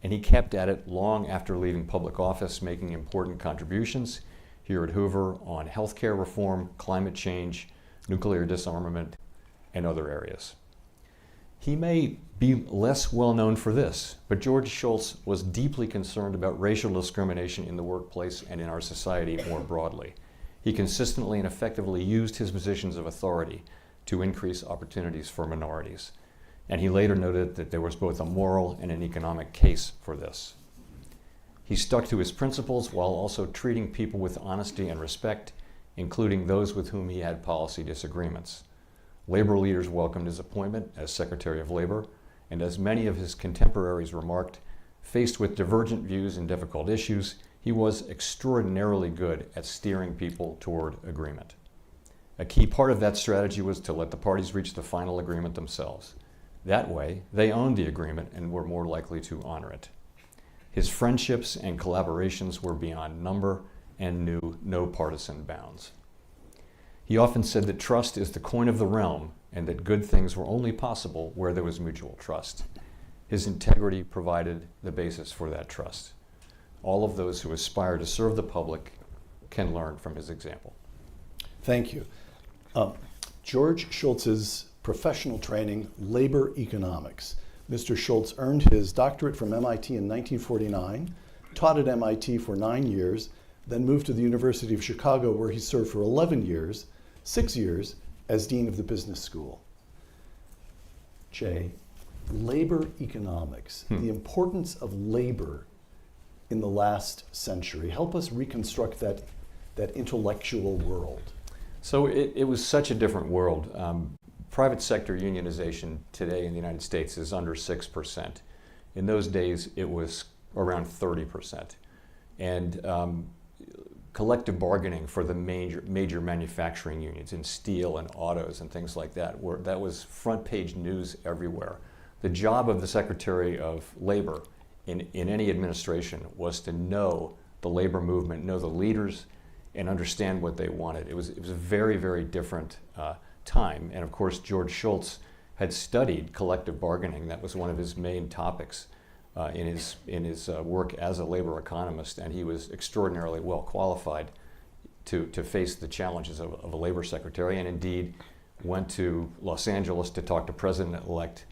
and he kept at it long after leaving public office, making important contributions here at Hoover on healthcare reform, climate change, nuclear disarmament, and other areas. He may be less well known for this, but George Shultz was deeply concerned about racial discrimination in the workplace and in our society more broadly. He consistently and effectively used his positions of authority to increase opportunities for minorities. And he later noted that there was both a moral and an economic case for this. He stuck to his principles while also treating people with honesty and respect, including those with whom he had policy disagreements. Labor leaders welcomed his appointment as Secretary of Labor, and as many of his contemporaries remarked, faced with divergent views and difficult issues, he was extraordinarily good at steering people toward agreement. A key part of that strategy was to let the parties reach the final agreement themselves. That way, they owned the agreement and were more likely to honor it. His friendships and collaborations were beyond number and knew no partisan bounds. He often said that trust is the coin of the realm and that good things were only possible where there was mutual trust. His integrity provided the basis for that trust. All of those who aspire to serve the public can learn from his example. Thank you. George Shultz's professional training, labor economics. Mr. Shultz earned his doctorate from MIT in 1949, taught at MIT for 9 years, then moved to the University of Chicago where he served for 11 years, 6 years as Dean of the Business School. Jay, labor economics, the importance of labor in the last century. Help us reconstruct that intellectual world. So it was such a different world. Private sector unionization today in the United States is under 6%. In those days, it was around 30%. And collective bargaining for the major manufacturing unions in steel and autos and things like that, that was front page news everywhere. The job of the Secretary of Labor in any administration was to know the labor movement, know the leaders, and understand what they wanted. It was a very, very different time. And of course, George Shultz had studied collective bargaining. That was one of his main topics in his work as a labor economist, and he was extraordinarily well qualified to face the challenges of a labor secretary, and indeed went to Los Angeles to talk to President-elect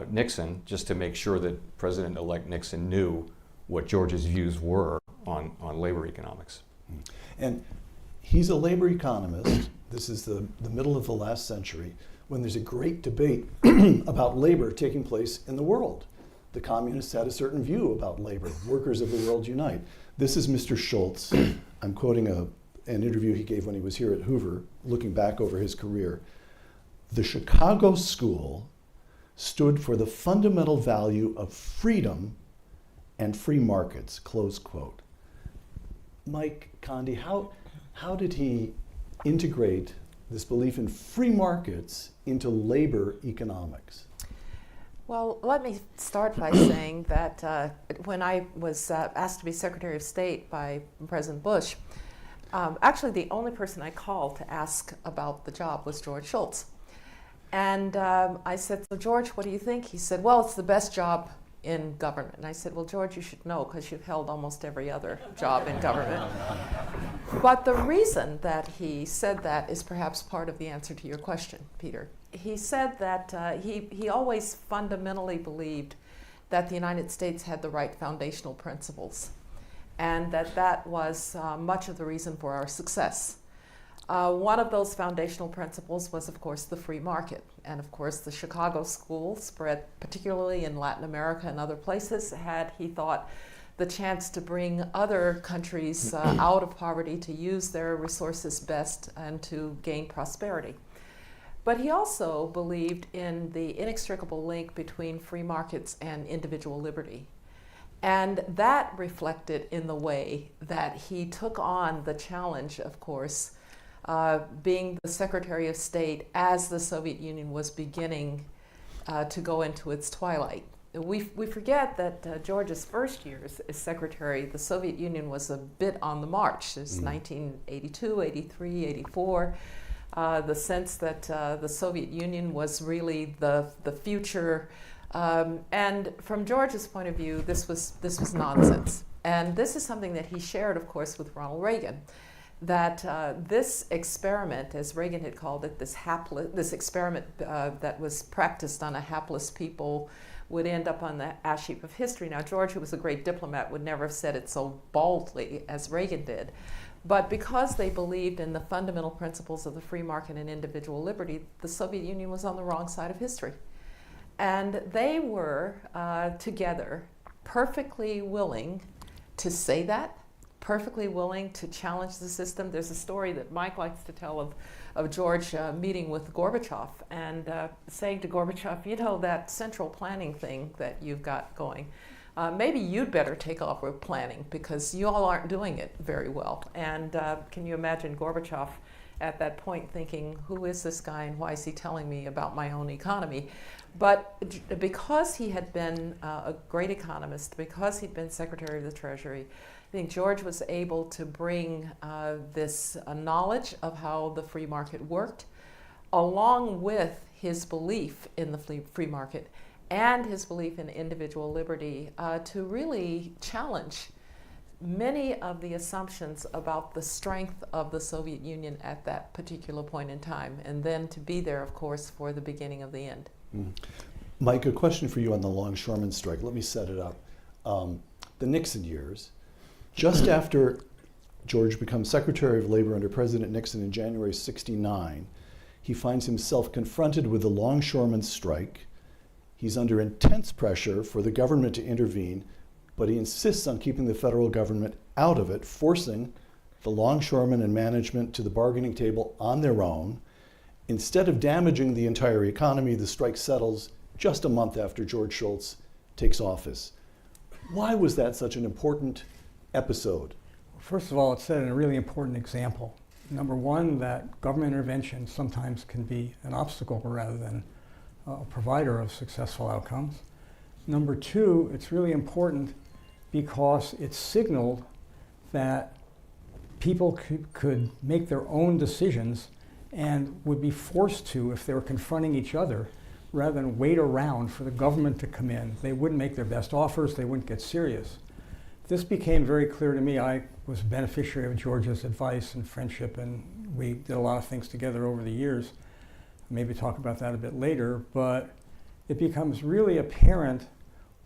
Nixon, just to make sure that President-elect Nixon knew what George's views were on labor economics. And he's a labor economist. This is the middle of the last century, when there's a great debate about labor taking place in the world. The communists had a certain view about labor. Workers of the world unite. This is Mr. Shultz. I'm quoting an interview he gave when he was here at Hoover, looking back over his career. The Chicago School stood for the fundamental value of freedom and free markets, close quote. Mike Condi, how did he integrate this belief in free markets into labor economics? Well, let me start by saying that when I was asked to be Secretary of State by President Bush, actually the only person I called to ask about the job was George Shultz. And I said, so George, what do you think? He said, well, it's the best job in government. And I said, well, George, you should know because you've held almost every other job in government. But the reason that he said that is perhaps part of the answer to your question, Peter. He said that he always fundamentally believed that the United States had the right foundational principles, and that was much of the reason for our success. One of those foundational principles was, of course, the free market. And of course, the Chicago School, spread particularly in Latin America and other places, had, he thought, the chance to bring other countries out of poverty, to use their resources best, and to gain prosperity. But he also believed in the inextricable link between free markets and individual liberty. And that reflected in the way that he took on the challenge, of course, being the Secretary of State as the Soviet Union was beginning to go into its twilight. We forget that George's first years as Secretary, the Soviet Union was a bit on the march. It was 1982, 83, 84. The sense that the Soviet Union was really the future And from George's point of view, this was nonsense. And this is something that he shared, of course, with Ronald Reagan, that this experiment, as Reagan had called it, this experiment that was practiced on a hapless people would end up on the ash heap of history. Now, George, who was a great diplomat, would never have said it so boldly as Reagan did. But because they believed in the fundamental principles of the free market and individual liberty, the Soviet Union was on the wrong side of history. And they were, together, perfectly willing to say that, perfectly willing to challenge the system. There's a story that Mike likes to tell of George meeting with Gorbachev and saying to Gorbachev, you know, that central planning thing that you've got going, maybe you'd better take off with planning because you all aren't doing it very well. And can you imagine Gorbachev at that point thinking, who is this guy and why is he telling me about my own economy? But because he had been a great economist, because he'd been Secretary of the Treasury, I think George was able to bring this knowledge of how the free market worked, along with his belief in the free market and his belief in individual liberty, to really challenge many of the assumptions about the strength of the Soviet Union at that particular point in time, and then to be there, of course, for the beginning of the end. Mm. Mike, a question for you on the longshoremen strike. Let me set it up. The Nixon years, just after George becomes Secretary of Labor under President Nixon in January '69, he finds himself confronted with the longshoremen strike. He's under intense pressure for the government to intervene, but he insists on keeping the federal government out of it, forcing the longshoremen and management to the bargaining table on their own. Instead of damaging the entire economy, the strike settles just a month after George Shultz takes office. Why was that such an important episode? First of all, it set a really important example. Number one, that government intervention sometimes can be an obstacle rather than a provider of successful outcomes. Number two, it's really important because it signaled that people could make their own decisions and would be forced to if they were confronting each other rather than wait around for the government to come in. They wouldn't make their best offers, they wouldn't get serious. This became very clear to me. I was a beneficiary of George's advice and friendship, and we did a lot of things together over the years. Maybe talk about that a bit later, but it becomes really apparent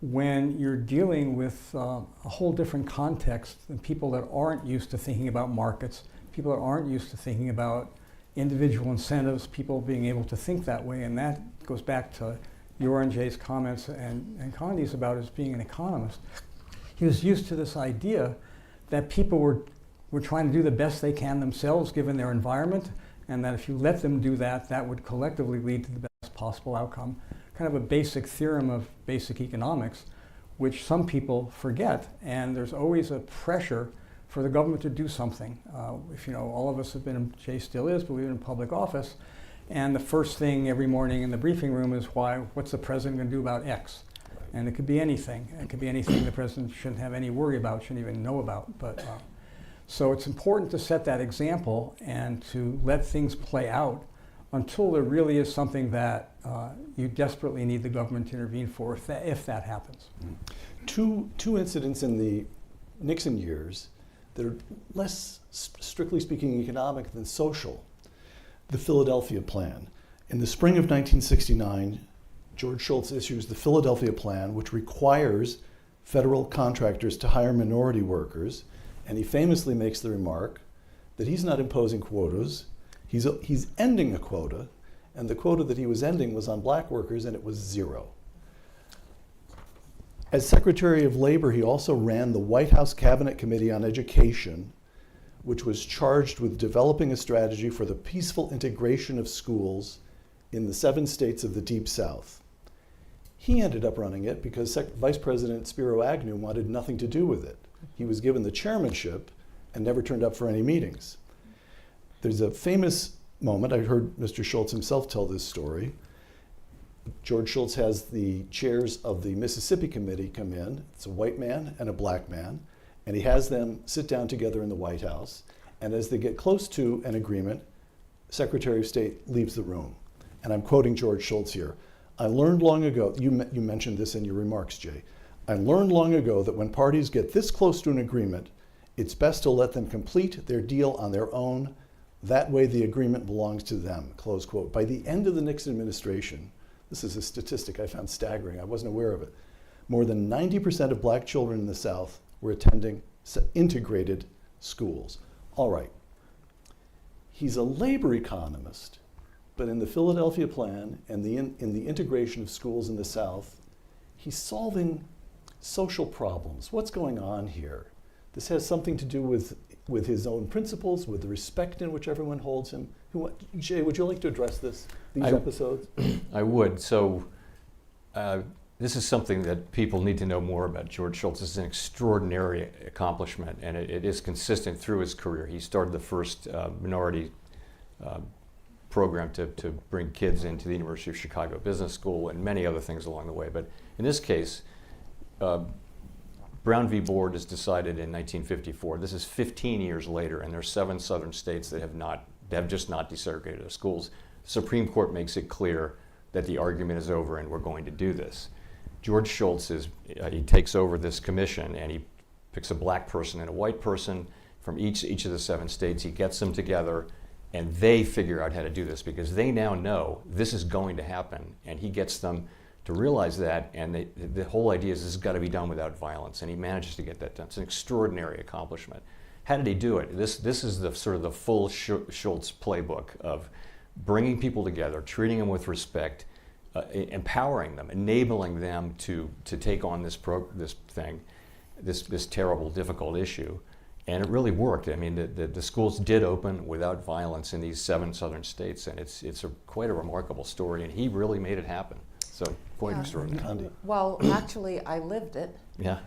when you're dealing with a whole different context than people that aren't used to thinking about markets, people that aren't used to thinking about individual incentives, people being able to think that way. And that goes back to your and Jay's comments and Condi's about as being an economist. He was used to this idea that people were trying to do the best they can themselves given their environment, and that if you let them do that, that would collectively lead to the best possible outcome. Kind of a basic theorem of basic economics, which some people forget, and there's always a pressure for the government to do something. If you know, all of us have been, Jay still is, but we've been in public office, and the first thing every morning in the briefing room is what's the president going to do about X? And it could be anything. It could be anything the president shouldn't have any worry about, shouldn't even know about. But so it's important to set that example and to let things play out until there really is something that you desperately need the government to intervene for if that happens. Two incidents in the Nixon years that are less, strictly speaking, economic than social. The Philadelphia Plan. In the spring of 1969, George Shultz issues the Philadelphia Plan, which requires federal contractors to hire minority workers, and he famously makes the remark that he's not imposing quotas, he's ending a quota, and the quota that he was ending was on black workers, and it was 0. As Secretary of Labor, he also ran the White House Cabinet Committee on Education, which was charged with developing a strategy for the peaceful integration of schools in the 7 states of the Deep South. He ended up running it because Vice President Spiro Agnew wanted nothing to do with it. He was given the chairmanship and never turned up for any meetings. There's a famous moment, I heard Mr. Shultz himself tell this story. George Shultz has the chairs of the Mississippi Committee come in. It's a white man and a black man, and he has them sit down together in the White House. And as they get close to an agreement, Secretary of State leaves the room. And I'm quoting George Shultz here. I learned long ago, you mentioned this in your remarks, Jay. I learned long ago that when parties get this close to an agreement, it's best to let them complete their deal on their own. That way the agreement belongs to them, close quote. By the end of the Nixon administration, this is a statistic I found staggering, I wasn't aware of it, more than 90% of black children in the South were attending integrated schools. All right, he's a labor economist, but in the Philadelphia Plan and in the integration of schools in the South, he's solving social problems. What's going on here? This has something to do with his own principles, with the respect in which everyone holds him. Jay, would you like to address these episodes? I would. So this is something that people need to know more about. George Shultz is an extraordinary accomplishment, and it is consistent through his career. He started the first minority program to bring kids into the University of Chicago Business School and many other things along the way. But in this case, Brown v. Board is decided in 1954. This is 15 years later, and there are 7 southern states that have just not desegregated their schools. The Supreme Court makes it clear that the argument is over and we're going to do this. George Shultz he takes over this commission, and he picks a black person and a white person from each of the 7 states. He gets them together, and they figure out how to do this because they now know this is going to happen, and he gets them to realize that, and the whole idea is this has got to be done without violence, and he manages to get that done. It's an extraordinary accomplishment. How did he do it? This is the sort of the full Shultz playbook of bringing people together, treating them with respect, empowering them, enabling them to take on this terrible, difficult issue, and it really worked. I mean, the schools did open without violence in these 7 southern states, and it's quite a remarkable story, and he really made it happen. So quite extraordinary. Well, actually, I lived it. Yeah.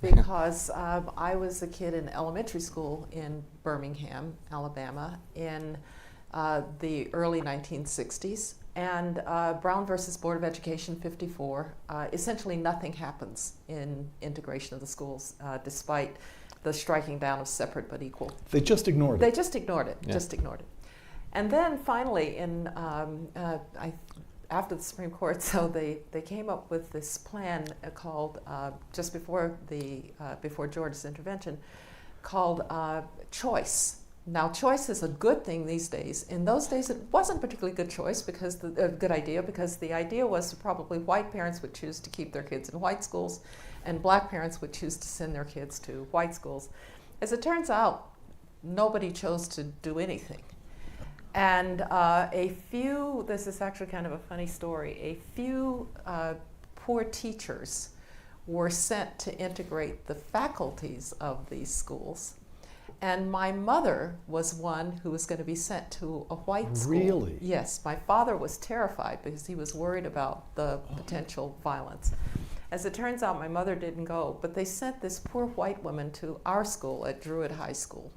Because I was a kid in elementary school in Birmingham, Alabama, in the early 1960s. And Brown versus Board of Education 54, essentially nothing happens in integration of the schools, despite the striking down of separate but equal. They just ignored it. They just ignored it, Yeah. just ignored it. And then finally, after the Supreme Court, so they came up with this plan called, just before George's intervention, called choice. Now, choice is a good thing these days. In those days, it wasn't a particularly good choice because good idea, because the idea was probably white parents would choose to keep their kids in white schools, and black parents would choose to send their kids to white schools. As it turns out, nobody chose to do anything. And this is actually kind of a funny story, a few poor teachers were sent to integrate the faculties of these schools. And my mother was one who was going to be sent to a white school. Really? Yes. My father was terrified because he was worried about the potential violence. As it turns out, my mother didn't go, but they sent this poor white woman to our school at Druid High School.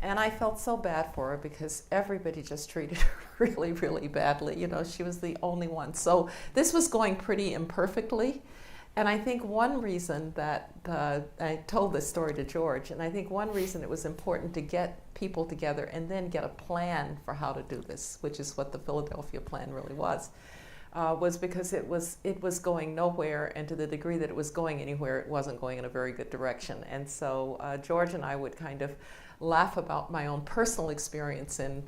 And I felt so bad for her because everybody just treated her really, really badly. You know, she was the only one. So this was going pretty imperfectly. And I think one reason that I told this story to George, and I think one reason it was important to get people together and then get a plan for how to do this, which is what the Philadelphia plan really was because it was going nowhere, and to the degree that it was going anywhere, it wasn't going in a very good direction. And so George and I would kind of laugh about my own personal experience in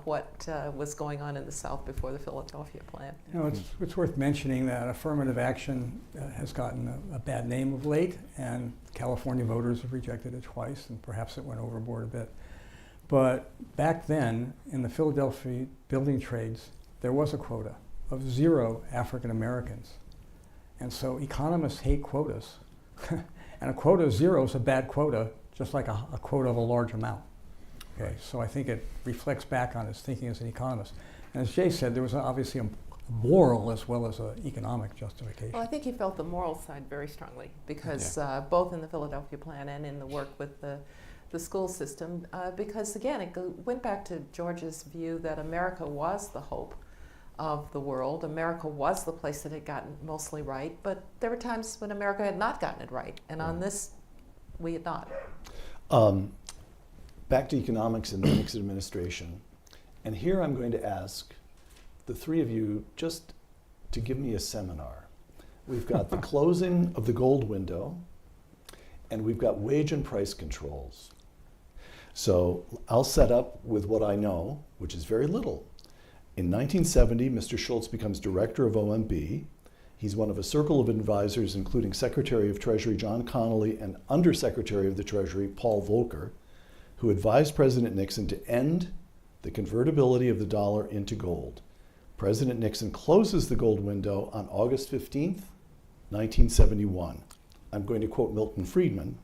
what was going on in the South before the Philadelphia plan. You know, it's worth mentioning that affirmative action has gotten a bad name of late, and California voters have rejected it twice, and perhaps it went overboard a bit. But back then, in the Philadelphia building trades, there was a quota of 0 African Americans. And so economists hate quotas. And a quota of 0 is a bad quota, just like a quota of a large amount. Okay, so I think it reflects back on his thinking as an economist. And as Jay said, there was obviously a moral as well as an economic justification. Well, I think he felt the moral side very strongly because both in the Philadelphia plan and in the work with the school system, because again, it went back to George's view that America was the hope of the world. America was the place that had gotten mostly right, but there were times when America had not gotten it right, and on this, we had not. Back to economics in the Nixon administration, and here I'm going to ask the 3 of you just to give me a seminar. We've got the closing of the gold window, and we've got wage and price controls. So I'll set up with what I know, which is very little. In 1970, Mr. Schultz becomes director of OMB. He's one of a circle of advisors, including Secretary of Treasury John Connally and Undersecretary of the Treasury Paul Volcker, who advised President Nixon to end the convertibility of the dollar into gold. President Nixon closes the gold window on August 15th, 1971. I'm going to quote Milton Friedman,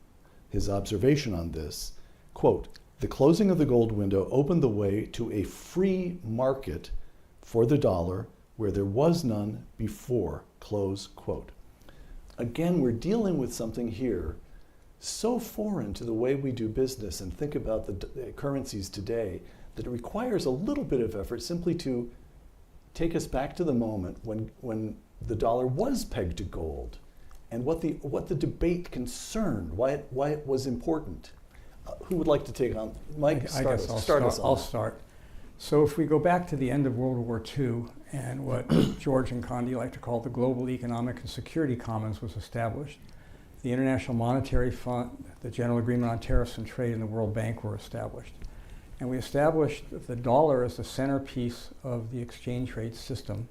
his observation on this, quote, "The closing of the gold window opened the way to a free market for the dollar where there was none before," close quote. Again, we're dealing with something here so foreign to the way we do business and think about the currencies today that it requires a little bit of effort simply to take us back to the moment when the dollar was pegged to gold and what the debate concerned, why it was important. Who would like to take on? Mike, start us on I'll that. start. So if we go back to the end of World War II and what George and Condi like to call the Global Economic and Security Commons was established, the International Monetary Fund, the General Agreement on Tariffs and Trade, and the World Bank were established. And we established the dollar as the centerpiece of the exchange rate system.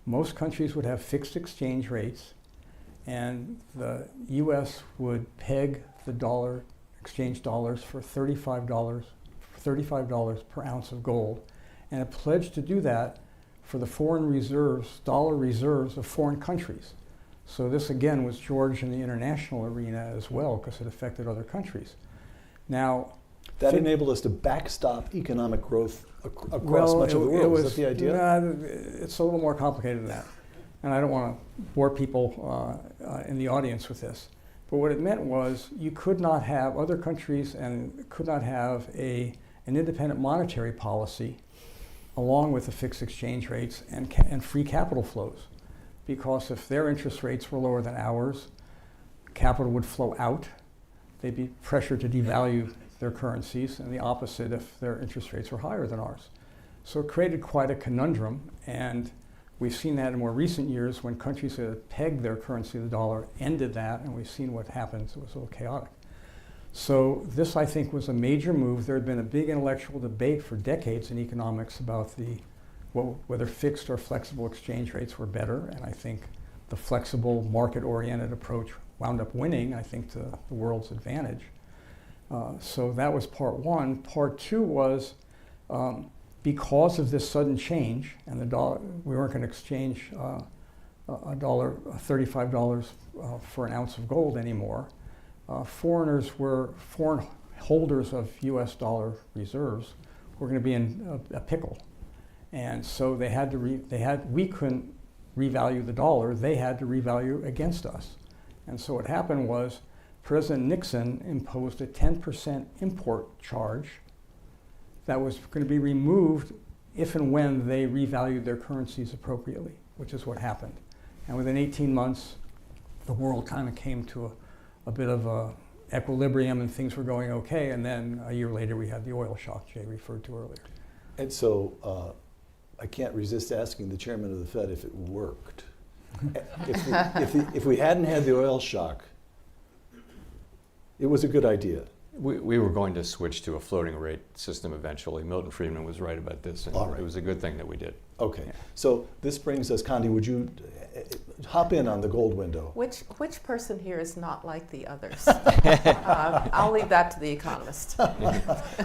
Most countries would have fixed exchange rates, and the US would peg the dollar, exchange dollars for $35 per ounce of gold, and it pledged to do that for the foreign reserves, dollar reserves of foreign countries. So this again was George in the international arena as well, because it affected other countries. Now, That enabled us to backstop economic growth across much of the world. Is that the idea? It's a little more complicated than that. And I don't want to bore people in the audience with this. But what it meant was you could not have other countries and could not have an independent monetary policy along with the fixed exchange rates and free capital flows. Because if their interest rates were lower than ours, capital would flow out. They'd be pressured to devalue their currencies, and the opposite if their interest rates were higher than ours. So it created quite a conundrum, and we've seen that in more recent years when countries that had pegged their currency, the dollar, ended that, and we've seen what happens. It was a little chaotic. So this, I think, was a major move. There had been a big intellectual debate for decades in economics about whether fixed or flexible exchange rates were better, and I think the flexible, market-oriented approach wound up winning, I think, to the world's advantage. So that was part one. Part two was because of this sudden change, and the dollar, we weren't going to exchange $35 for an ounce of gold anymore. Foreign holders of U.S. dollar reserves were going to be in a pickle, and so they had to we couldn't revalue the dollar. They had to revalue against us, and so what happened was President Nixon imposed a 10% import charge that was going to be removed if and when they revalued their currencies appropriately, which is what happened. And within 18 months, the world kind of came to a bit of a equilibrium and things were going okay. And then a year later, we had the oil shock Jay referred to earlier. And so I can't resist asking the chairman of the Fed if it worked. If we hadn't had the oil shock, it was a good idea. We were going to switch to a floating rate system eventually. Milton Friedman was right about this, and All right. It was a good thing that we did. Okay, so this brings us, Condi, would you hop in on the gold window? Which person here is not like the others? I'll leave that to the economist.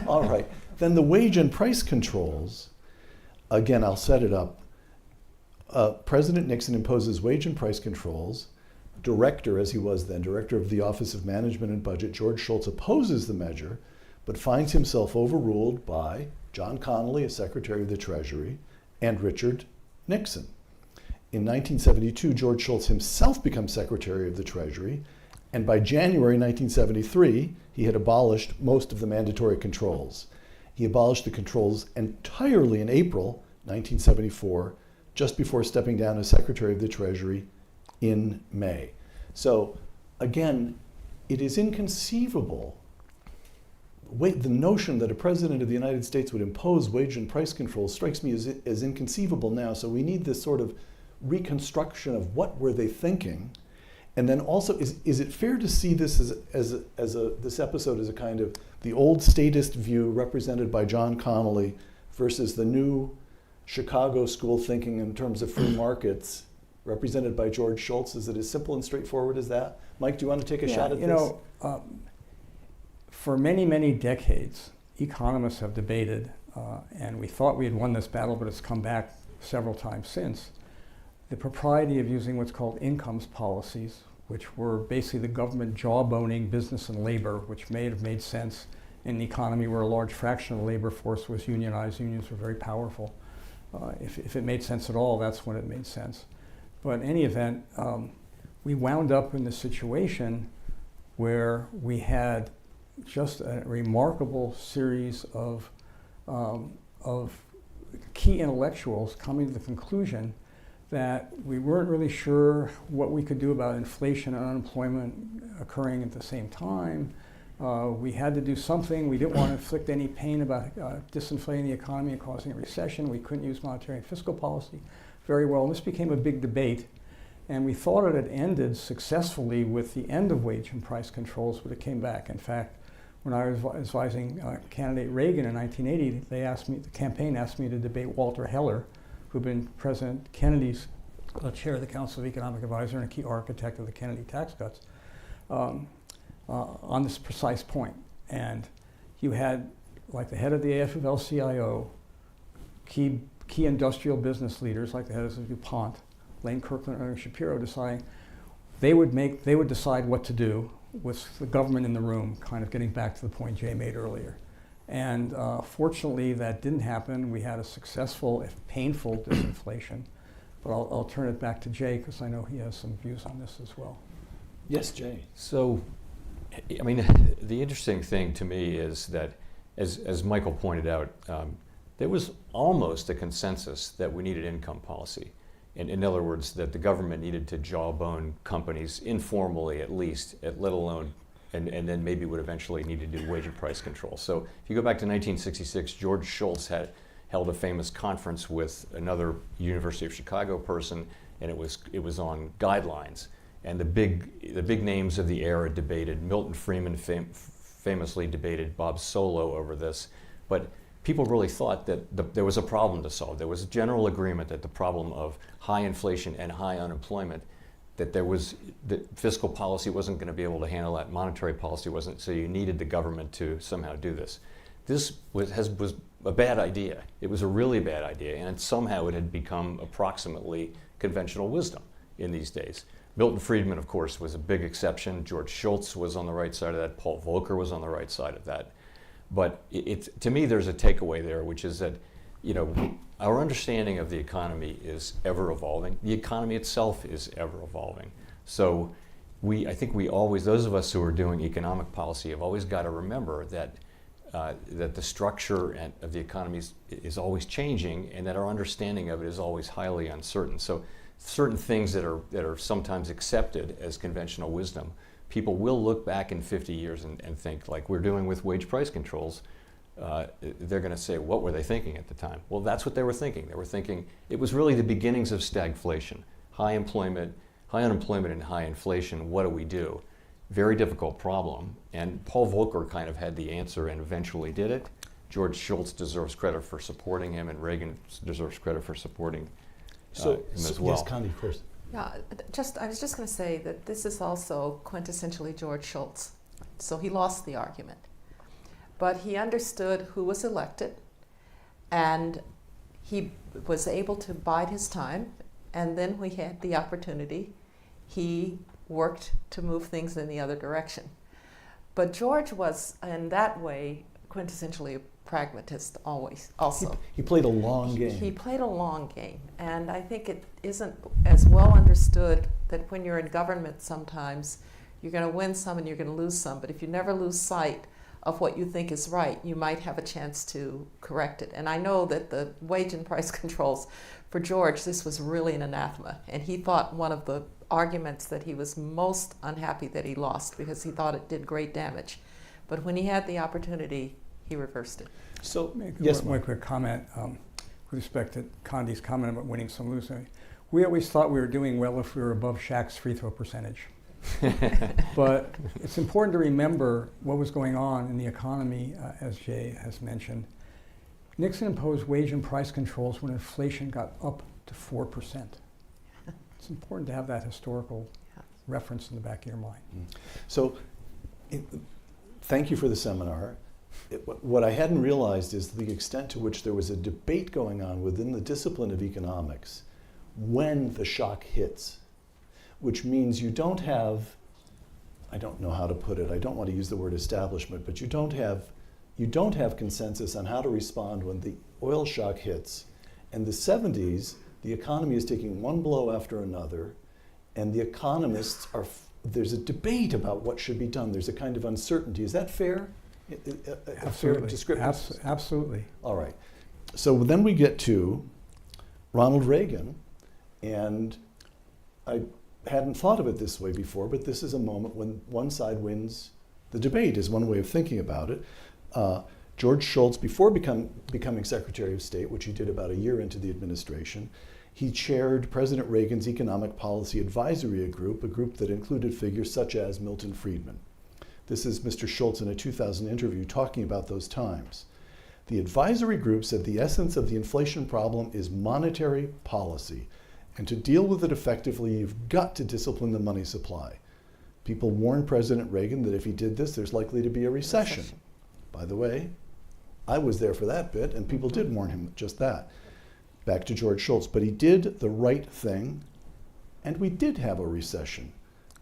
All right, then the wage and price controls, again, I'll set it up. President Nixon imposes wage and price controls. Director, as he was then, director of the Office of Management and Budget, George Shultz opposes the measure, but finds himself overruled by John Connally, as Secretary of the Treasury, and Richard Nixon. In 1972, George Shultz himself becomes Secretary of the Treasury, and by January 1973, he had abolished most of the mandatory controls. He abolished the controls entirely in April 1974, just before stepping down as Secretary of the Treasury in May. So again, it is inconceivable. The notion that a president of the United States would impose wage and price controls strikes me as inconceivable now. So we need this sort of reconstruction of what were they thinking. And then also, is it fair to see this this episode as a kind of the old statist view represented by John Connolly versus the new Chicago school thinking in terms of free markets represented by George Shultz? Is it as simple and straightforward as that? Mike, do you want to take a shot at this? For many, many decades, economists have debated, and we thought we had won this battle, but it's come back several times since, the propriety of using what's called incomes policies, which were basically the government jawboning business and labor, which may have made sense in an economy where a large fraction of the labor force was unionized. Unions were very powerful. If it made sense at all, that's when it made sense. But in any event, we wound up in the situation where we had just a remarkable series of key intellectuals coming to the conclusion that we weren't really sure what we could do about inflation and unemployment occurring at the same time. We had to do something. We didn't want to inflict any pain about disinflating the economy and causing a recession. We couldn't use monetary and fiscal policy very well. And this became a big debate. And we thought it had ended successfully with the end of wage and price controls, but it came back. In fact, when I was advising candidate Reagan in 1980, the campaign asked me to debate Walter Heller, who'd been President Kennedy's chair of the Council of Economic Advisors and a key architect of the Kennedy tax cuts, on this precise point. And you had, like the head of the AFL-CIO, key industrial business leaders, like the heads of DuPont, Lane Kirkland and Ernie Shapiro, deciding they would decide what to do with the government in the room, kind of getting back to the point Jay made earlier. And fortunately, that didn't happen. We had a successful, if painful, disinflation. But I'll turn it back to Jay, because I know he has some views on this as well. Yes, Jay. So, I mean, the interesting thing to me is that, as Michael pointed out, there was almost a consensus that we needed income policy. In other words, that the government needed to jawbone companies informally, at least, let alone, and then maybe would eventually need to do wage and price control. So if you go back to 1966, George Shultz held a famous conference with another University of Chicago person, and it was on guidelines. And the big names of the era debated. Milton Friedman famously debated Bob Solow over this, but people really thought that there was a problem to solve. There was a general agreement that the problem of high inflation and high unemployment, that fiscal policy wasn't going to be able to handle that, monetary policy wasn't, so you needed the government to somehow do this. This was a bad idea. It was a really bad idea, and somehow it had become approximately conventional wisdom in these days. Milton Friedman, of course, was a big exception. George Shultz was on the right side of that. Paul Volcker was on the right side of that. But to me, there's a takeaway there, which is that, our understanding of the economy is ever evolving. The economy itself is ever evolving. So I think those of us who are doing economic policy have always got to remember that the structure of the economy is always changing, and that our understanding of it is always highly uncertain. So certain things that are sometimes accepted as conventional wisdom, people will look back in 50 years and think, like we're doing with wage price controls, they're going to say, what were they thinking at the time? Well, that's what they were thinking. They were thinking it was really the beginnings of stagflation, high unemployment and high inflation. What do we do? Very difficult problem. And Paul Volcker kind of had the answer and eventually did it. George Shultz deserves credit for supporting him, and Reagan deserves credit for supporting him as well. Yes, Condi, of course. Yeah, I was just going to say that this is also quintessentially George Shultz. So he lost the argument. But he understood who was elected, and he was able to bide his time, and then when he had the opportunity, he worked to move things in the other direction. But George was, in that way, quintessentially a pragmatist always, also. He played a long game. He played a long game, and I think it isn't as well understood that when you're in government sometimes, you're going to win some and you're going to lose some, but if you never lose sight of what you think is right, you might have a chance to correct it. And I know that the wage and price controls, for George, this was really an anathema, and he thought one of the arguments that he was most unhappy that he lost because he thought it did great damage. But when he had the opportunity, he reversed it. So, yes, one quick comment with respect to Condi's comment about winning some, losing. We always thought we were doing well if we were above Shaq's free throw percentage. But it's important to remember what was going on in the economy, as Jay has mentioned. Nixon imposed wage and price controls when inflation got up to 4%. It's important to have that historical reference in the back of your mind. So, thank you for the seminar. What I hadn't realized is the extent to which there was a debate going on within the discipline of economics when the shock hits, which means you don't have, I don't know how to put it, I don't want to use the word establishment, but you don't have consensus on how to respond when the oil shock hits. In the 70s, the economy is taking one blow after another, and the economists are, there's a debate about what should be done. There's a kind of uncertainty. Is that fair? A fair description? Absolutely. All right. So then we get to Ronald Reagan, and I hadn't thought of it this way before, but this is a moment when one side wins the debate, is one way of thinking about it. George Shultz, before becoming Secretary of State, which he did about a year into the administration, he chaired President Reagan's Economic Policy Advisory Group, a group that included figures such as Milton Friedman. This is Mr. Shultz in a 2000 interview talking about those times. The advisory group said the essence of the inflation problem is monetary policy, and to deal with it effectively, you've got to discipline the money supply. People warned President Reagan that if he did this, there's likely to be a recession. By the way, I was there for that bit, and people did warn him just that. Back to George Shultz, but he did the right thing, and we did have a recession,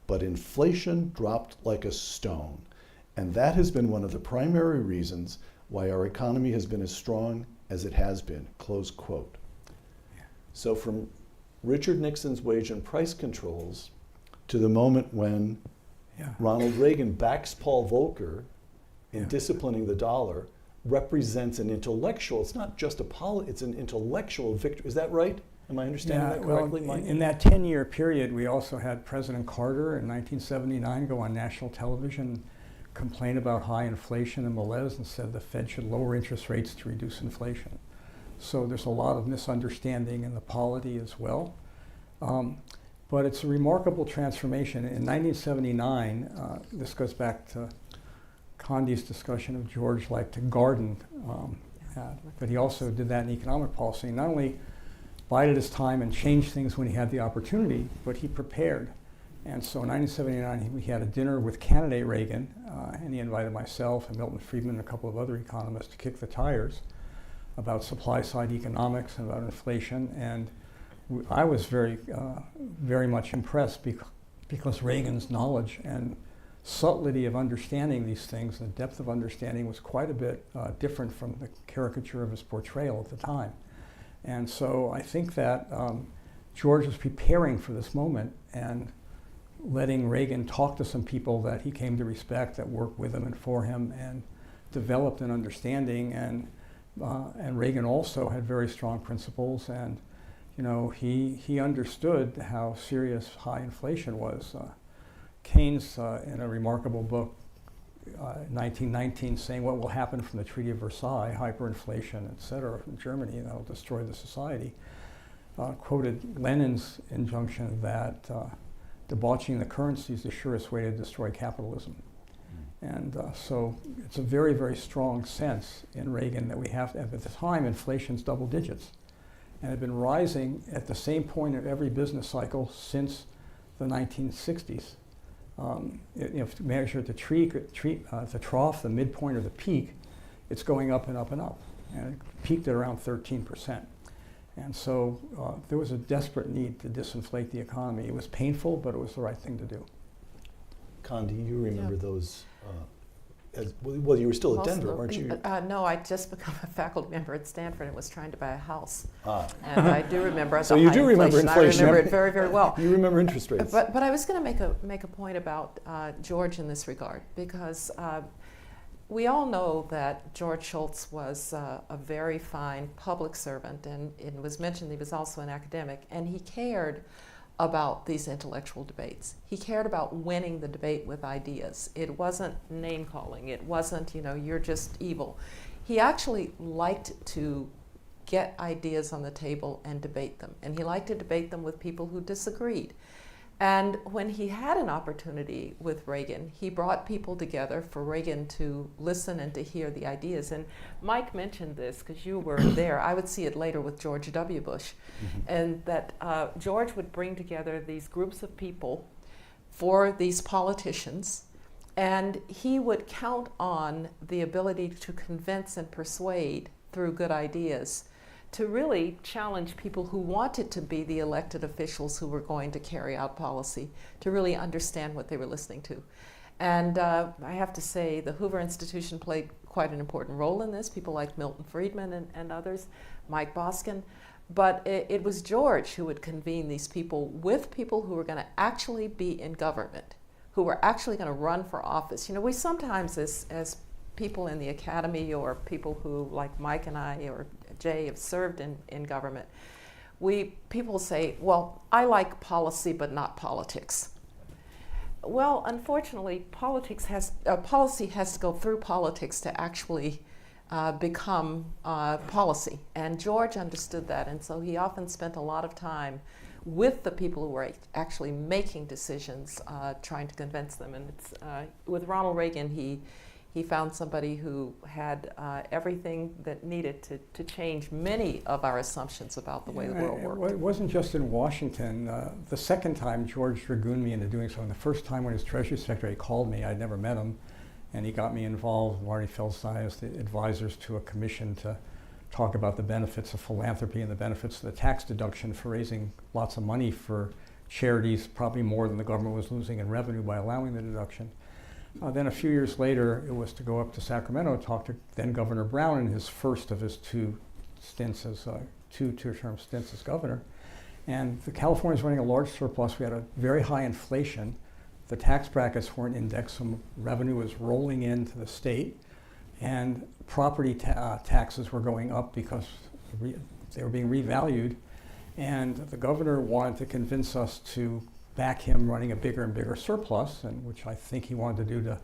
but inflation dropped like a stone, and that has been one of the primary reasons why our economy has been as strong as it has been, close quote. So from Richard Nixon's wage and price controls to the moment when Ronald Reagan backs Paul Volcker in disciplining the dollar, represents an intellectual, it's not just it's an intellectual victory. Is that right? Am I understanding that correctly, well, Mike? in that 10-year period, we also had President Carter in 1979 go on national television, complain about high inflation and malaise, and said the Fed should lower interest rates to reduce inflation. So there's a lot of misunderstanding in the polity as well. But it's a remarkable transformation. In 1979, this goes back to Condi's discussion of George liked to garden, but he also did that in economic policy. Not only bided his time and changed things when he had the opportunity, but he prepared. And so in 1979, we had a dinner with candidate Reagan, and he invited myself and Milton Friedman and a couple of other economists to kick the tires about supply-side economics and about inflation. And I was very much impressed because Reagan's knowledge and subtlety of understanding these things, the depth of understanding was quite a bit different from the caricature of his portrayal at the time. And so I think that George was preparing for this moment and letting Reagan talk to some people that he came to respect, that worked with him and for him, and developed an understanding. And Reagan also had very strong principles, and he understood how serious high inflation was. Keynes, in a remarkable book, 1919, saying what will happen from the Treaty of Versailles, hyperinflation, et cetera, from Germany, that will destroy the society, quoted Lenin's injunction that debauching the currency is the surest way to destroy capitalism. And so it's a very, very strong sense in Reagan that we have to have, at the time, inflation's double digits. And had been rising at the same point of every business cycle since the 1960s. If you measure the trough, the midpoint, or the peak, it's going up and up and up. And it peaked at around 13%. And so there was a desperate need to disinflate the economy. It was painful, but it was the right thing to do. Condi, you remember those, well, you were still at Denver, weren't you? No, I'd just become a faculty member at Stanford and was trying to buy a house. And I do remember so you do remember inflation. I remember it very, very well. You remember interest rates. But I was going to make a point about George in this regard, because we all know that George Shultz was a very fine public servant, and it was mentioned he was also an academic, and he cared about these intellectual debates. He cared about winning the debate with ideas. It wasn't name calling. It wasn't, you're just evil. He actually liked to get ideas on the table and debate them. And he liked to debate them with people who disagreed. And when he had an opportunity with Reagan, he brought people together for Reagan to listen and to hear the ideas. And Mike mentioned this because you were there. I would see it later with George W. Bush. And that George would bring together these groups of people for these politicians, and he would count on the ability to convince and persuade through good ideas to really challenge people who wanted to be the elected officials who were going to carry out policy, to really understand what they were listening to. And I have to say the Hoover Institution played quite an important role in this, people like Milton Friedman and others, Mike Boskin. But it was George who would convene these people with people who were going to actually be in government, who were actually going to run for office. You know, we sometimes, as people in the academy or people who, like Mike and I or Jay, have served in government, people say, well, I like policy but not politics. Well, unfortunately, policy has to go through politics to actually become policy. And George understood that, and so he often spent a lot of time with the people who were actually making decisions, trying to convince them. And it's, with Ronald Reagan, he found somebody who had everything that needed to change many of our assumptions about the way the world worked. It wasn't just in Washington. The second time George dragooned me into doing something. The first time when his Treasury Secretary he called me, I'd never met him, and he got me involved, Marty Feldstein, as the advisors to a commission to talk about the benefits of philanthropy and the benefits of the tax deduction for raising lots of money for charities, probably more than the government was losing in revenue by allowing the deduction. Then a few years later, it was to go up to Sacramento to talk to then Governor Brown in his first of his two two-term stints as governor. And California was running a large surplus. We had a very high inflation. The tax brackets weren't indexed, so revenue was rolling into the state, and property taxes were going up because they were being revalued. And the governor wanted to convince us to back him running a bigger and bigger surplus, and which I think he wanted to do to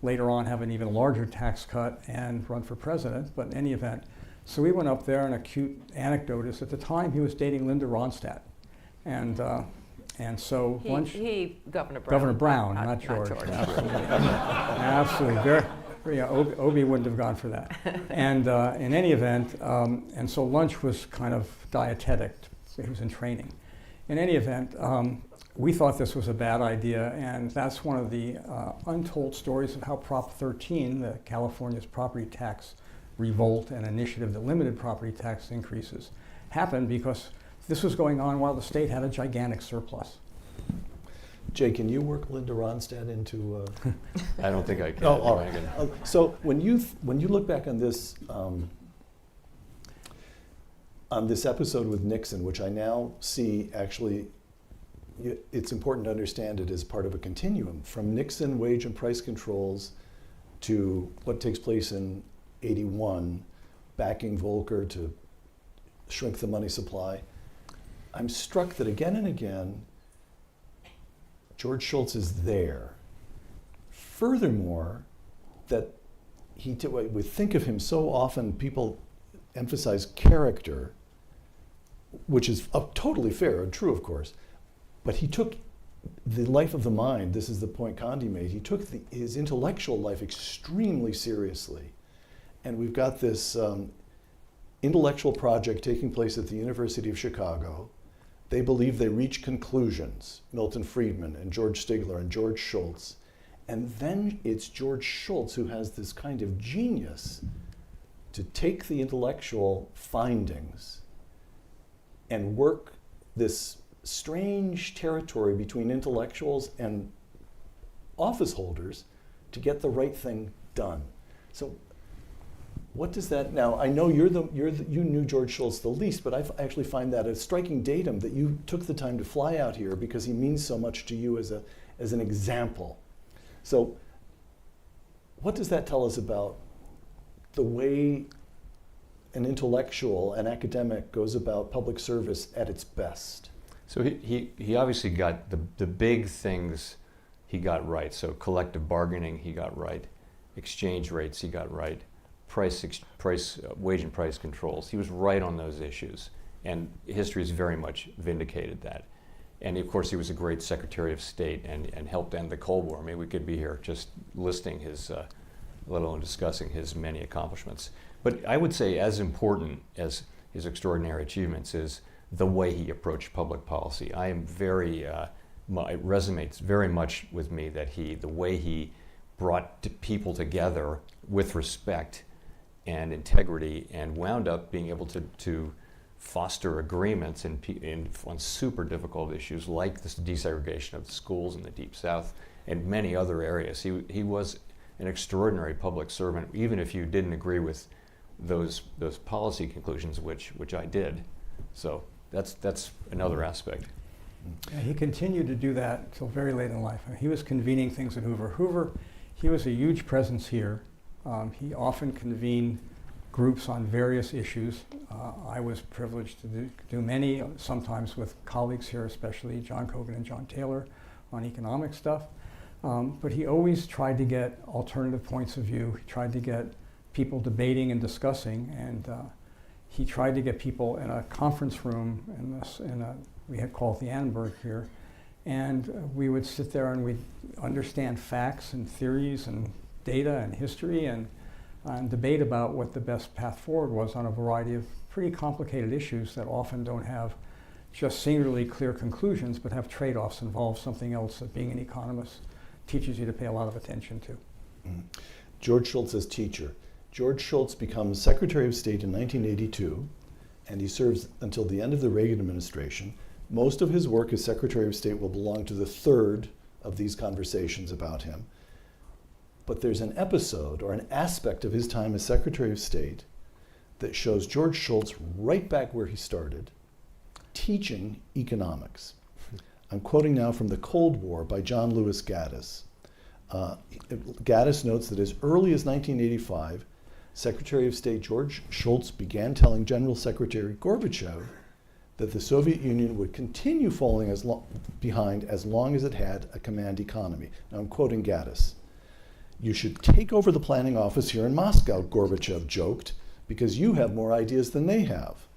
later on have an even larger tax cut and run for president. But in any event, so we went up there, and a cute anecdote is at the time he was dating Linda Ronstadt. And so Governor Brown. Governor Brown, not George. Absolutely. Absolutely. Obie wouldn't have gone for that. And in any event, and so lunch was kind of dietetic. So he was in training. In any event, we thought this was a bad idea, and that's one of the untold stories of how Prop 13, the California's property tax revolt and initiative that limited property tax increases, happened because this was going on while the state had a gigantic surplus. Jay, can you work Linda Ronstadt into? I don't think I can. Oh, all right. So when you look back on this episode with Nixon, which I now see actually, it's important to understand it as part of a continuum from Nixon wage and price controls to what takes place in '81, backing Volcker to shrink the money supply. I'm struck that again and again, George Shultz is there. Furthermore, that we think of him so often, people emphasize character, which is totally fair and true, of course, but he took the life of the mind, this is the point Condi made, he took his intellectual life extremely seriously. And we've got this intellectual project taking place at the University of Chicago. They believe they reach conclusions, Milton Friedman and George Stigler and George Shultz. And then it's George Shultz who has this kind of genius to take the intellectual findings and work this strange territory between intellectuals and office holders to get the right thing done. So what does that, now I know you knew George Shultz the least, but I actually find that a striking datum that you took the time to fly out here because he means so much to you as an example. So what does that tell us about the way an intellectual, an academic goes about public service at its best? So he obviously got the big things he got right. So collective bargaining he got right, exchange rates he got right, wage and price controls. He was right on those issues, and history has very much vindicated that. And of course, he was a great Secretary of State and helped end the Cold War. I mean, we could be here just listing his, let alone discussing his many accomplishments. But I would say as important as his extraordinary achievements is the way he approached public policy. I am very, it resonates very much with me that the way he brought people together with respect and integrity and wound up being able to foster agreements on super difficult issues like this desegregation of the schools in the Deep South and many other areas. He was an extraordinary public servant, even if you didn't agree with those policy conclusions, which I did. So that's another aspect. Yeah, he continued to do that till very late in life. He was convening things at Hoover. Hoover, he was a huge presence here. He often convened groups on various issues. I was privileged to do many, sometimes with colleagues here, especially John Cogan and John Taylor, on economic stuff. But he always tried to get alternative points of view. He tried to get people debating and discussing, and he tried to get people in a conference room we had called the Annenberg here, and we would sit there and we'd understand facts and theories and data and history and debate about what the best path forward was on a variety of pretty complicated issues that often don't have just singularly clear conclusions, but have trade-offs, involve something else that being an economist teaches you to pay a lot of attention to. George Shultz as teacher. George Shultz becomes Secretary of State in 1982, and he serves until the end of the Reagan administration. Most of his work as Secretary of State will belong to the third of these conversations about him. But there's an episode or an aspect of his time as Secretary of State that shows George Shultz right back where he started, teaching economics. I'm quoting now from The Cold War by John Lewis Gaddis. Gaddis notes that as early as 1985, Secretary of State George Shultz began telling General Secretary Gorbachev that the Soviet Union would continue falling behind as long as it had a command economy. Now I'm quoting Gaddis. "You should take over the planning office here in Moscow," Gorbachev joked, "because you have more ideas than they have."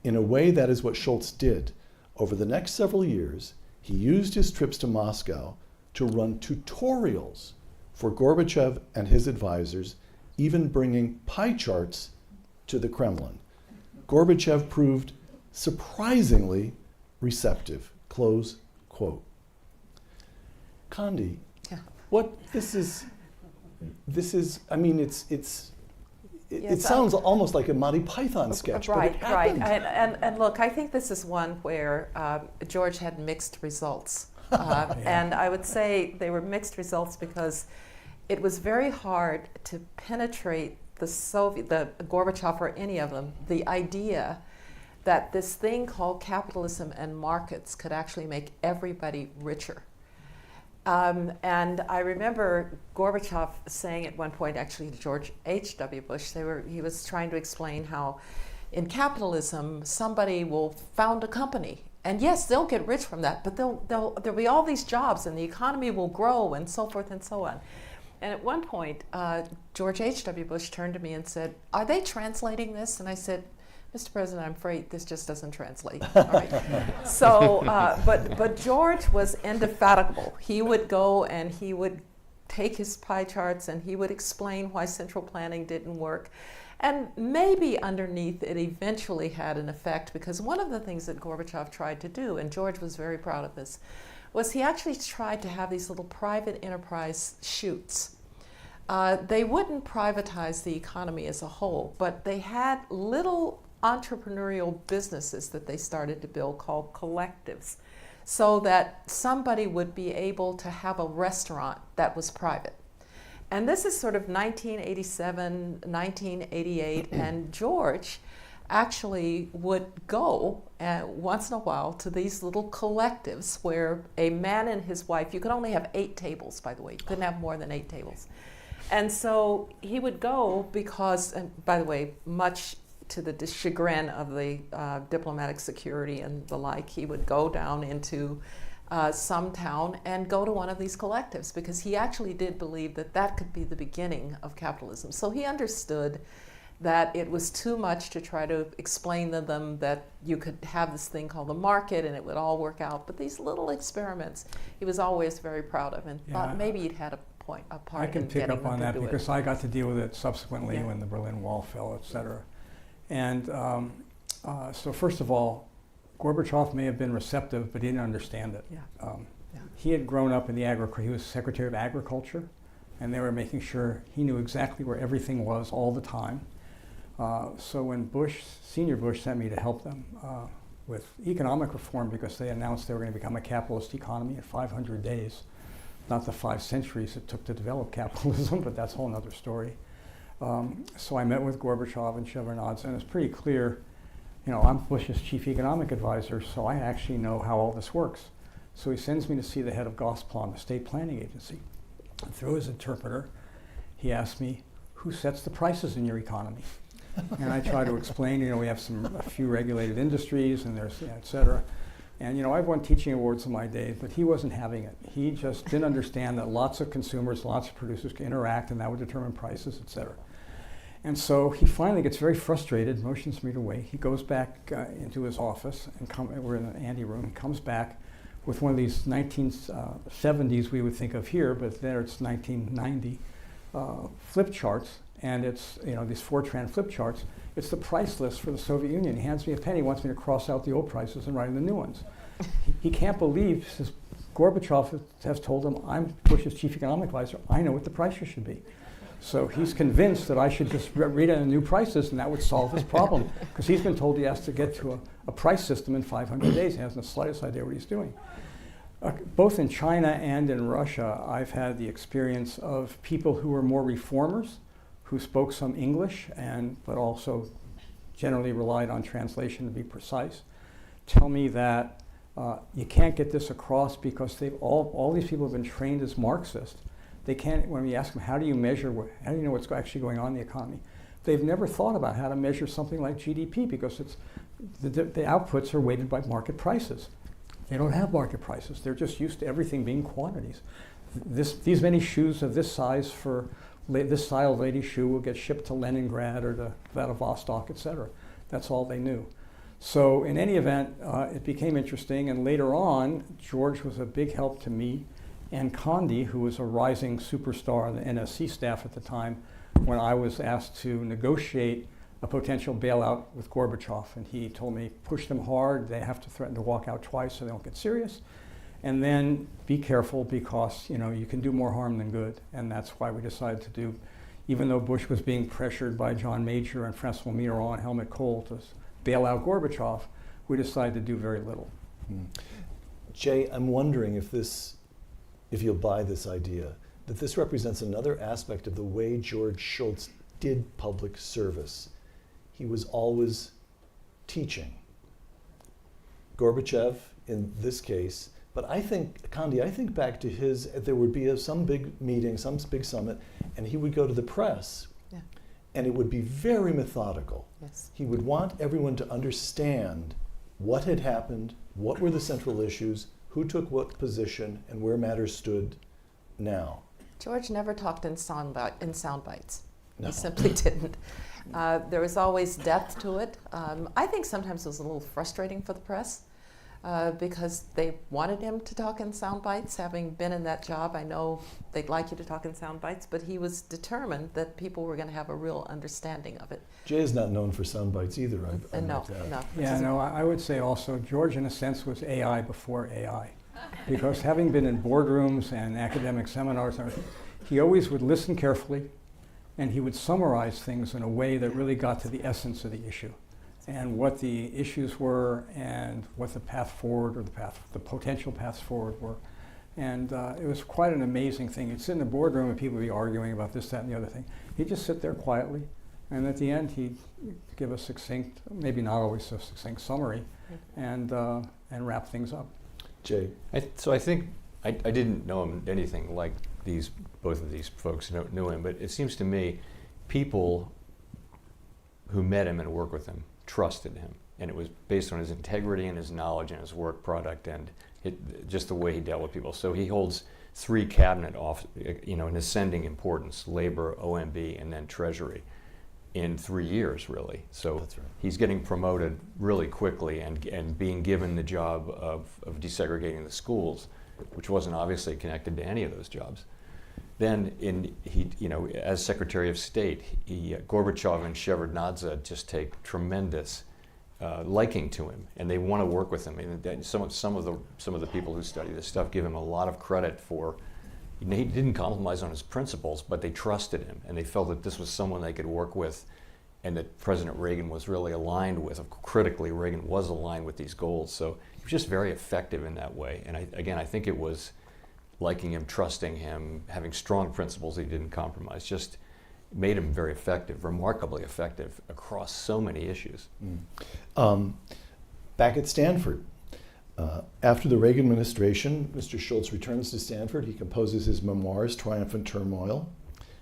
In a way, that is what Shultz did. Over the next several years, he used his trips to Moscow to run tutorials for Gorbachev and his advisors, even bringing pie charts to the Kremlin. Gorbachev proved surprisingly receptive, close quote. Condi, Yeah. this is, I mean, it Yes, sounds almost like a Monty Python sketch, but it happened. And look, I think this is one where George had mixed results. And I would say they were mixed results because it was very hard to penetrate the Gorbachev or any of them, the idea that this thing called capitalism and markets could actually make everybody richer. And I remember Gorbachev saying at one point, actually to George H.W. Bush, he was trying to explain how in capitalism somebody will found a company. And yes, they'll get rich from that, but there'll be all these jobs and the economy will grow and so forth and so on. And at one point, George H.W. Bush turned to me and said, "Are they translating this?" And I said, "Mr. President, I'm afraid this just doesn't translate." All right. So, but George was indefatigable. He would go and he would take his pie charts and he would explain why central planning didn't work. And maybe underneath it eventually had an effect, because one of the things that Gorbachev tried to do, and George was very proud of this, was he actually tried to have these little private enterprise shoots. They wouldn't privatize the economy as a whole, but they had little entrepreneurial businesses that they started to build called collectives, so that somebody would be able to have a restaurant that was private. And this is sort of 1987, 1988, and George actually would go once in a while to these little collectives where a man and his wife, you could only have 8 tables, by the way, you couldn't have more than 8 tables. And so he would go because, and by the way, much to the chagrin of the diplomatic security and the like, he would go down into some town and go to one of these collectives, because he actually did believe that that could be the beginning of capitalism. So he understood that it was too much to try to explain to them that you could have this thing called the market and it would all work out. But these little experiments, he was always very proud of, and thought maybe he'd had a part I can in pick getting up them on to that do because it. I got to deal with it subsequently Yeah. when the Berlin Wall fell, et cetera. And so first of all, Gorbachev may have been receptive, but he didn't understand it. Yeah. Yeah. He had grown up in the he was Secretary of Agriculture, and they were making sure he knew exactly where everything was all the time. So when Senior Bush sent me to help them with economic reform, because they announced they were going to become a capitalist economy in 500 days, not the 5 centuries it took to develop capitalism, but that's a whole other story. So I met with Gorbachev and Shevardnadze, and it's pretty clear, I'm Bush's chief economic advisor, so I actually know how all this works. So he sends me to see the head of Gosplan, the state planning agency. And through his interpreter, he asked me, who sets the prices in your economy? And I try to explain, we have a few regulated industries, and there's, et cetera. And, I've won teaching awards in my day, but he wasn't having it. He just didn't understand that lots of consumers, lots of producers can interact, and that would determine prices, et cetera. And so he finally gets very frustrated, motions me to wait. He goes back into his office, and we're in the ante room. He comes back with one of these 1970s we would think of here, but there it's 1990 flip charts, and it's these Fortran flip charts. It's the price list for the Soviet Union. He hands me a pen. He wants me to cross out the old prices and write in the new ones. He can't believe, says, Gorbachev has told him, I'm Bush's chief economic advisor. I know what the prices should be. So he's convinced that I should just read out the new prices, and that would solve his problem, because he's been told he has to get to a price system in 500 days. He hasn't the slightest idea what he's doing. Both in China and in Russia, I've had the experience of people who were more reformers, who spoke some English, but also generally relied on translation to be precise, tell me that you can't get this across because all these people have been trained as Marxists. They can't, when we ask them, how do you measure, how do you know what's actually going on in the economy? They've never thought about how to measure something like GDP, because the outputs are weighted by market prices. They don't have market prices. They're just used to everything being quantities. These many shoes of this size for this style lady shoe will get shipped to Leningrad or to Vladivostok, et cetera. That's all they knew. So in any event, it became interesting, and later on, George was a big help to me and Condi, who was a rising superstar on the NSC staff at the time, when I was asked to negotiate a potential bailout with Gorbachev. And he told me, push them hard, they have to threaten to walk out twice so they don't get serious. And then be careful, because you can do more harm than good. And that's why we decided to do, even though Bush was being pressured by John Major and Francois Mitterrand and Helmut Kohl to bail out Gorbachev, we decided to do very little. Jay, I'm wondering if you'll buy this idea, that this represents another aspect of the way George Shultz did public service. He was always teaching. Gorbachev, in this case, but Condi, I think back to there would be some big meeting, some big summit, and he would go to the press, and it would be very methodical. Yes. He would want everyone to understand what had happened, what were the central issues, who took what position, and where matters stood now. George never talked in sound bites. No. He simply didn't. There was always depth to it. I think sometimes it was a little frustrating for the press because they wanted him to talk in sound bites. Having been in that job, I know they'd like you to talk in sound bites, but he was determined that people were going to have a real understanding of it. Jay is not known for sound bites either. I No. Yeah, no, I would say also George, in a sense, was AI before AI. Because having been in boardrooms and academic seminars, he always would listen carefully, and he would summarize things in a way that really got to the essence of the issue, and what the issues were, and what the path forward, or the potential paths forward were. And it was quite an amazing thing. You'd sit in the boardroom and people would be arguing about this, that, and the other thing. He'd just sit there quietly, and at the end he'd give a succinct, maybe not always so succinct summary, and wrap things up. Jay. So I think I didn't know him anything like both of these folks knew him, but it seems to me people who met him and worked with him trusted him, and it was based on his integrity and his knowledge and his work product and just the way he dealt with people. So he holds 3 cabinet in ascending importance: Labor, OMB, and then Treasury, in 3 years, really. So That's right. he's getting promoted really quickly and being given the job of desegregating the schools, which wasn't obviously connected to any of those jobs. Then, as Secretary of State, Gorbachev and Shevardnadze just take tremendous liking to him, and they want to work with him. And some of the people who study this stuff give him a lot of credit for. He didn't compromise on his principles, but they trusted him, and they felt that this was someone they could work with, and that President Reagan was really aligned with. Critically, Reagan was aligned with these goals, so he was just very effective in that way. And I think it was liking him, trusting him, having strong principles he didn't compromise, just made him very effective, remarkably effective across so many issues. Back at Stanford, after the Reagan administration, Mr. Schultz returns to Stanford. He composes his memoirs, Triumph and Turmoil.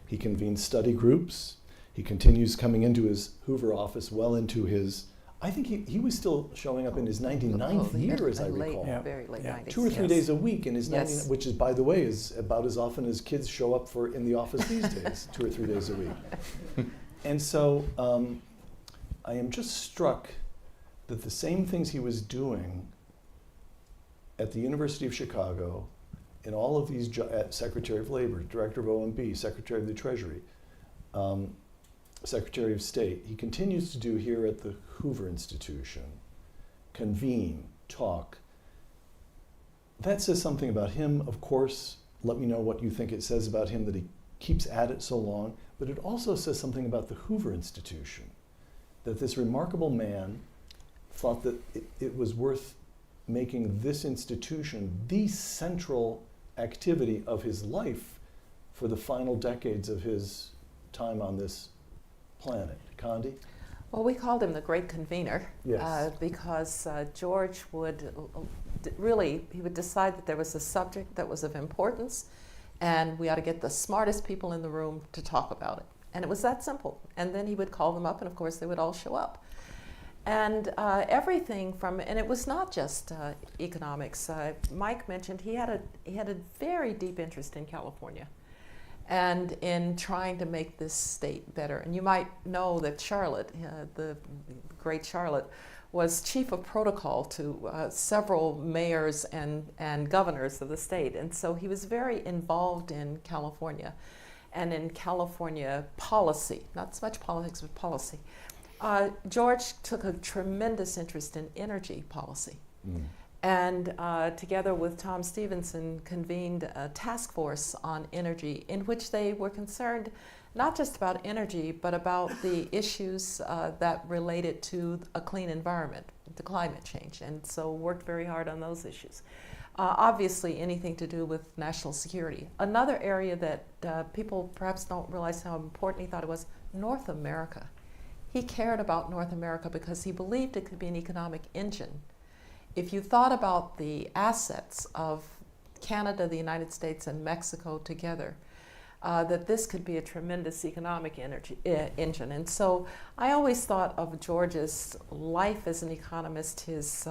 He convenes study groups. He continues coming into his Hoover office well into his, I think he was still showing up in his 99th year, as I recall. Very late 90s. 2 or 3 days a week in his 99th, Yes. which is, by the way, is about as often as kids show up in the office these days, 2 or 3 days a week. And so I am just struck that the same things he was doing at the University of Chicago, in all of these, Secretary of Labor, Director of OMB, Secretary of the Treasury, Secretary of State, he continues to do here at the Hoover Institution: convene, talk. That says something about him, of course. Let me know what you think it says about him that he keeps at it so long, but it also says something about the Hoover Institution, that this remarkable man thought that it was worth making this institution the central activity of his life for the final decades of his time on this planet. Condi? Well, we called him the Great Convener because George would he would decide that there was a subject that was of importance, and we ought to get the smartest people in the room to talk about it. And it was that simple. And then he would call them up, and of course they would all show up. And everything from, and it was not just economics. Mike mentioned he had a very deep interest in California and in trying to make this state better. And you might know that Charlotte, the great Charlotte, was chief of protocol to several mayors and governors of the state. And so he was very involved in California and in California policy, not so much politics, but policy. George took a tremendous interest in energy policy, and together with Tom Stevenson convened a task force on energy, in which they were concerned not just about energy, but about the issues that related to a clean environment, the climate change, and so worked very hard on those issues. Obviously, anything to do with national security. Another area that people perhaps don't realize how important he thought it was, North America. He cared about North America because he believed it could be an economic engine. If you thought about the assets of Canada, the United States, and Mexico together, that this could be a tremendous economic engine. And so I always thought of George's life as an economist, his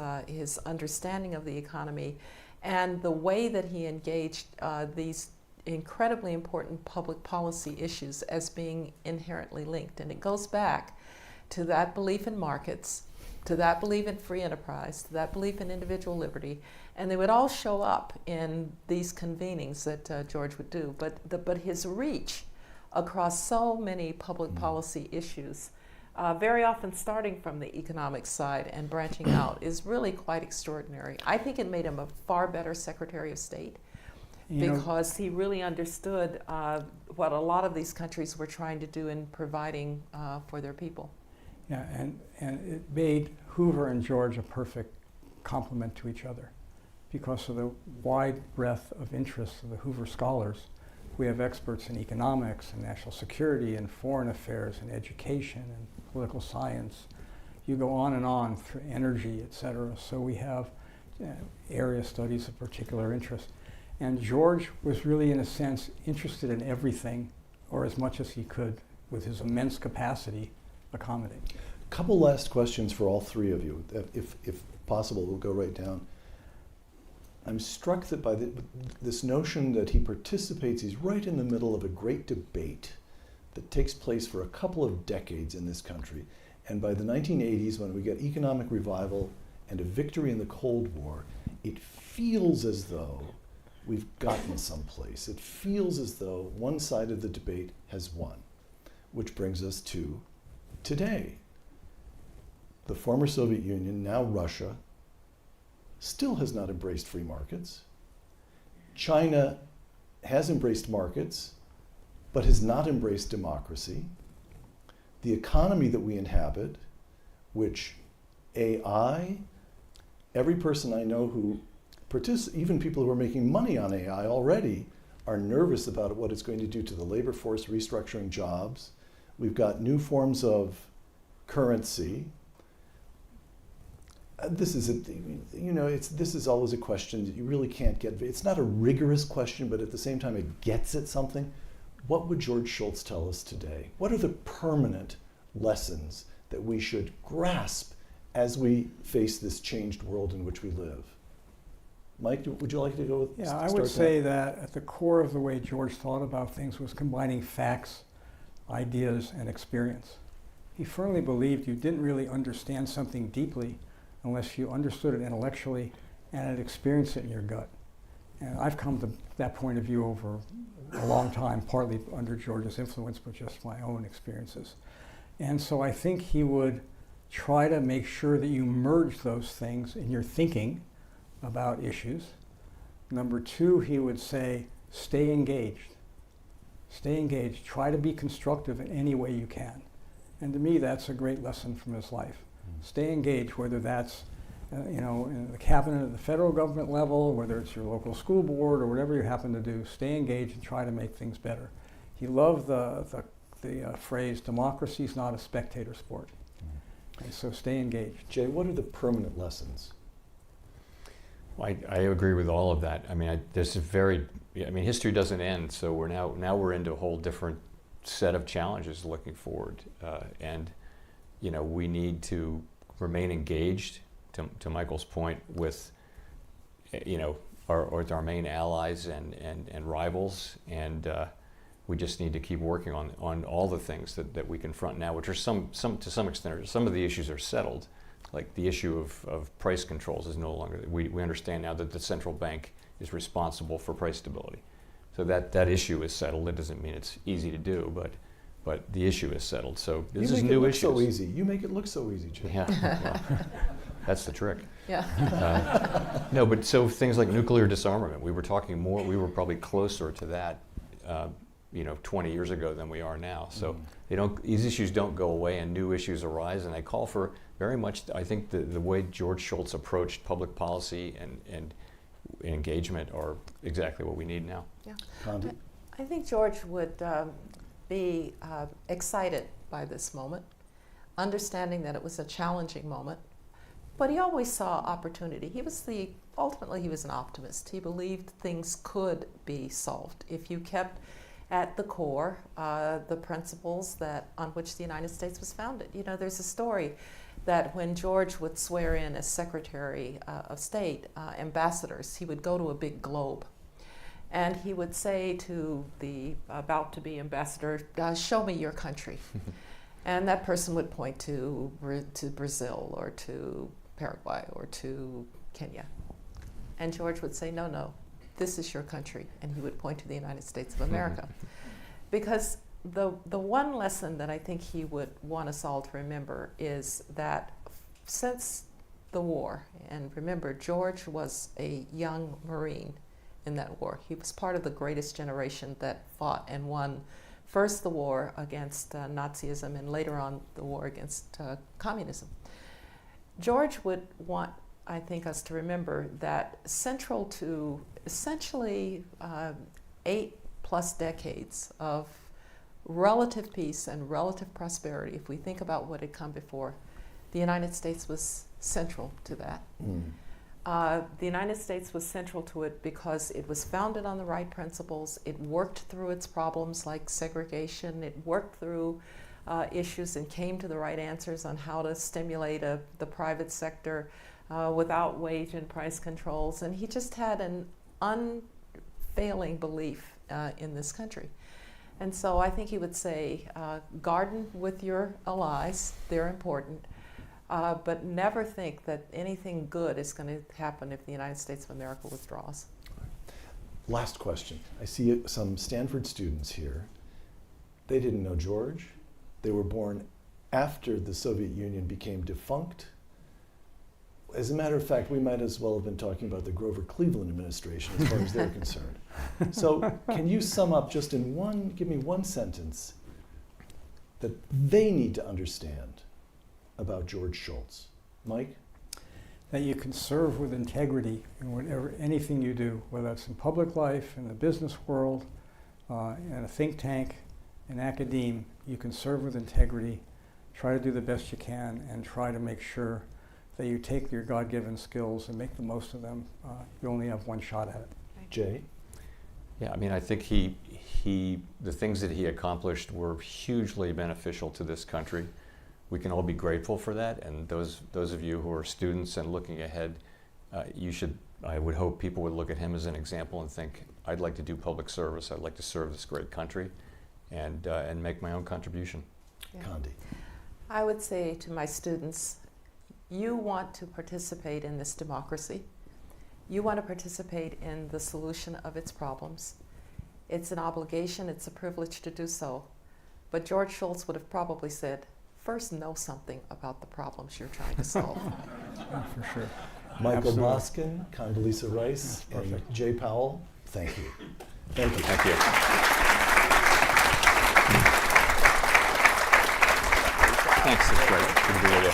understanding of the economy, and the way that he engaged these incredibly important public policy issues as being inherently linked. And it goes back to that belief in markets, to that belief in free enterprise, to that belief in individual liberty, and they would all show up in these convenings that George would do. But his reach across so many public policy issues, very often starting from the economic side and branching out, is really quite extraordinary. I think it made him a far better Secretary of State because he really understood what a lot of these countries were trying to do in providing for their people. Yeah, and it made Hoover and George a perfect complement to each other because of the wide breadth of interests of the Hoover scholars. We have experts in economics and national security and foreign affairs and education and political science. You go on through energy, et cetera. So we have area studies of particular interest. And George was really, in a sense, interested in everything, or as much as he could, with his immense capacity, accommodate. A couple last questions for all three of you. If possible, we'll go right down. I'm struck that by this notion that he participates, he's right in the middle of a great debate that takes place for a couple of decades in this country. And by the 1980s, when we get economic revival and a victory in the Cold War, it feels as though we've gotten someplace. It feels as though one side of the debate has won, which brings us to today. The former Soviet Union, now Russia, still has not embraced free markets. China has embraced markets, but has not embraced democracy. The economy that we inhabit, which AI, every person I know who even people who are making money on AI already are nervous about what it's going to do to the labor force, restructuring jobs. We've got new forms of currency. This is this is always a question that you really can't get. It's not a rigorous question, but at the same time, it gets at something. What would George Shultz tell us today? What are the permanent lessons that we should grasp as we face this changed world in which we live? Mike, would you like to go? Yeah, I would say that at the core of the way George thought about things was combining facts, ideas, and experience. He firmly believed you didn't really understand something deeply unless you understood it intellectually and had experienced it in your gut. And I've come to that point of view over a long time, partly under George's influence, but just my own experiences. And so I think he would try to make sure that you merge those things in your thinking about issues. Number two, he would say, stay engaged. Stay engaged. Try to be constructive in any way you can. And to me, that's a great lesson from his life. Stay engaged, whether that's in the cabinet at the federal government level, whether it's your local school board or whatever you happen to do. Stay engaged and try to make things better. He loved the phrase, democracy is not a spectator sport. And so stay engaged. Jay, what are the permanent lessons? I agree with all of that. I mean, history doesn't end, so we're into a whole different set of challenges looking forward, and we need to remain engaged. To Michael's point, with our main allies and rivals, and we just need to keep working on all the things that we confront now, which are some to some extent, some of the issues are settled. Like the issue of price controls is no longer, we understand now that the central bank is responsible for price stability. So that issue is settled. It doesn't mean it's easy to do, but the issue is settled. So this is new issues. So easy. You make it look so easy, Jay. Yeah. That's the trick. Yeah. No, but so things like nuclear disarmament, we were probably closer to that 20 years ago than we are now. So these issues don't go away and new issues arise, and I call for very much, I think the way George Shultz approached public policy and engagement are exactly what we need now. Yeah. Condi? I think George would be excited by this moment, understanding that it was a challenging moment, but he always saw opportunity. Ultimately he was an optimist. He believed things could be solved if you kept at the core the principles on which the United States was founded. There's a story that when George would swear in as Secretary of State ambassadors, he would go to a big globe. And he would say to the about-to-be ambassador, show me your country. And that person would point to Brazil or to Paraguay or to Kenya. And George would say, no, this is your country. And he would point to the United States of America. Because the one lesson that I think he would want us all to remember is that since the war, and remember, George was a young Marine in that war. He was part of the greatest generation that fought and won first the war against Nazism and later on the war against communism. George would want, I think, us to remember that central to essentially 8+ decades of relative peace and relative prosperity, if we think about what had come before, the United States was central to that. The United States was central to it because it was founded on the right principles. It worked through its problems like segregation. It worked through issues and came to the right answers on how to stimulate the private sector. without wage and price controls, and he just had an unfailing belief in this country. And so I think he would say, garden with your allies, they're important, but never think that anything good is going to happen if the United States of America withdraws. Last question. I see some Stanford students here. They didn't know George. They were born after the Soviet Union became defunct. As a matter of fact, we might as well have been talking about the Grover Cleveland administration as far as they're concerned. So can you sum up just in give me one sentence that they need to understand about George Shultz? Mike? That you can serve with integrity in anything you do, whether it's in public life, in the business world, in a think tank, in academia. You can serve with integrity, try to do the best you can, and try to make sure that you take your God-given skills and make the most of them. You only have one shot at it. Jay? Yeah, I mean, I think the things that he accomplished were hugely beneficial to this country. We can all be grateful for that, and those of you who are students and looking ahead, I would hope people would look at him as an example and think, I'd like to do public service, I'd like to serve this great country, and make my own contribution. Yeah. Condi? I would say to my students, you want to participate in this democracy. You want to participate in the solution of its problems. It's an obligation, it's a privilege to do so. But George Shultz would have probably said, first know something about the problems you're trying to solve. Yeah, for sure. Michael Absolutely. Boskin, Condoleezza Rice, and Jay Powell, thank you. Thank you. Thank you. Thanks, it's great. Good to be with you.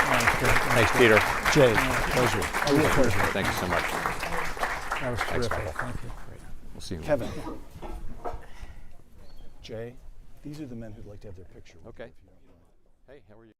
Thanks, Peter. Jay, pleasure. A real pleasure. Thank you so much. That was Thanks, terrific. Michael. Thank you. We'll see you. Kevin. Jay, these are the men who'd like to have their picture with you, Okay. if you don't mind. Hey, how are you?